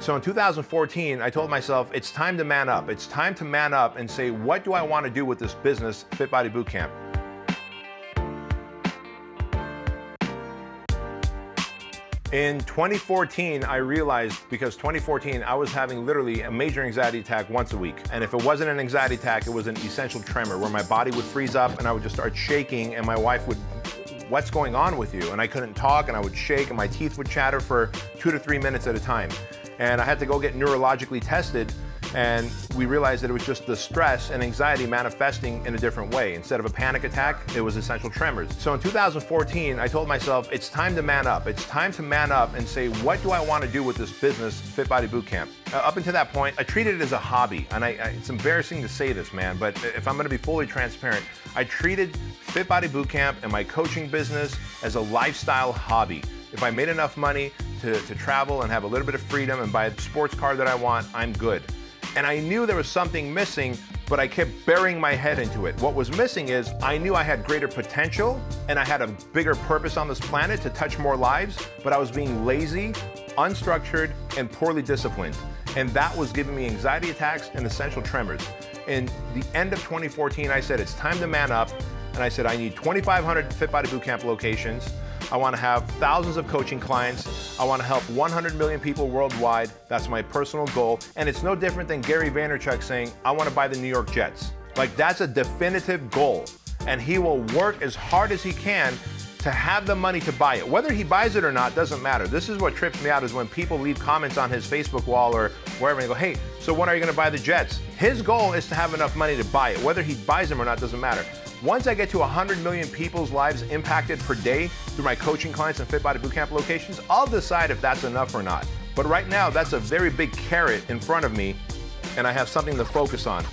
So in 2014, I told myself, it's time to man up. It's time to man up and say, what do I want to do with this business, Fit Body Bootcamp? In 2014, I realized, because 2014, I was having literally a major anxiety attack once a week. And if it wasn't an anxiety attack, it was an essential tremor where my body would freeze up and I would just start shaking, and my wife would, what's going on with you? And I couldn't talk, and I would shake, and my teeth would chatter for 2 to 3 minutes at a time. And I had to go get neurologically tested, and we realized that it was just the stress and anxiety manifesting in a different way. Instead of a panic attack, it was essential tremors. So in 2014, I told myself, it's time to man up. It's time to man up and say, what do I want to do with this business, Fit Body Bootcamp? Up until that point, I treated it as a hobby. And it's embarrassing to say this, man, but if I'm going to be fully transparent, I treated Fit Body Bootcamp and my coaching business as a lifestyle hobby. If I made enough money to travel and have a little bit of freedom and buy the sports car that I want, I'm good. And I knew there was something missing, but I kept burying my head into it. What was missing is I knew I had greater potential and I had a bigger purpose on this planet to touch more lives, but I was being lazy, unstructured, and poorly disciplined. And that was giving me anxiety attacks and essential tremors. In the end of 2014, I said, it's time to man up. And I said, I need 2,500 Fit Body Bootcamp locations. I want to have thousands of coaching clients. I want to help 100 million people worldwide. That's my personal goal. And it's no different than Gary Vaynerchuk saying, I want to buy the New York Jets. Like, that's a definitive goal. And he will work as hard as he can to have the money to buy it. Whether he buys it or not doesn't matter. This is what trips me out, is when people leave comments on his Facebook wall or wherever and they go, hey, so when are you going to buy the Jets? His goal is to have enough money to buy it. Whether he buys them or not doesn't matter. Once I get to 100 million people's lives impacted per day through my coaching clients and Fit Body Bootcamp locations, I'll decide if that's enough or not. But right now, that's a very big carrot in front of me, and I have something to focus on.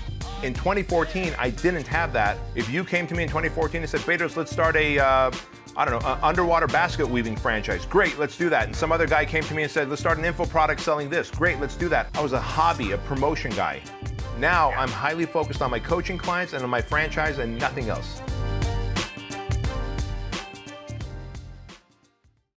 In 2014, I didn't have that. If you came to me in 2014 and said, Bedros, let's start a underwater basket weaving franchise. Great, let's do that. And some other guy came to me and said, let's start an info product selling this. Great, let's do that. I was a hobby, a promotion guy. Now I'm highly focused on my coaching clients and on my franchise and nothing else.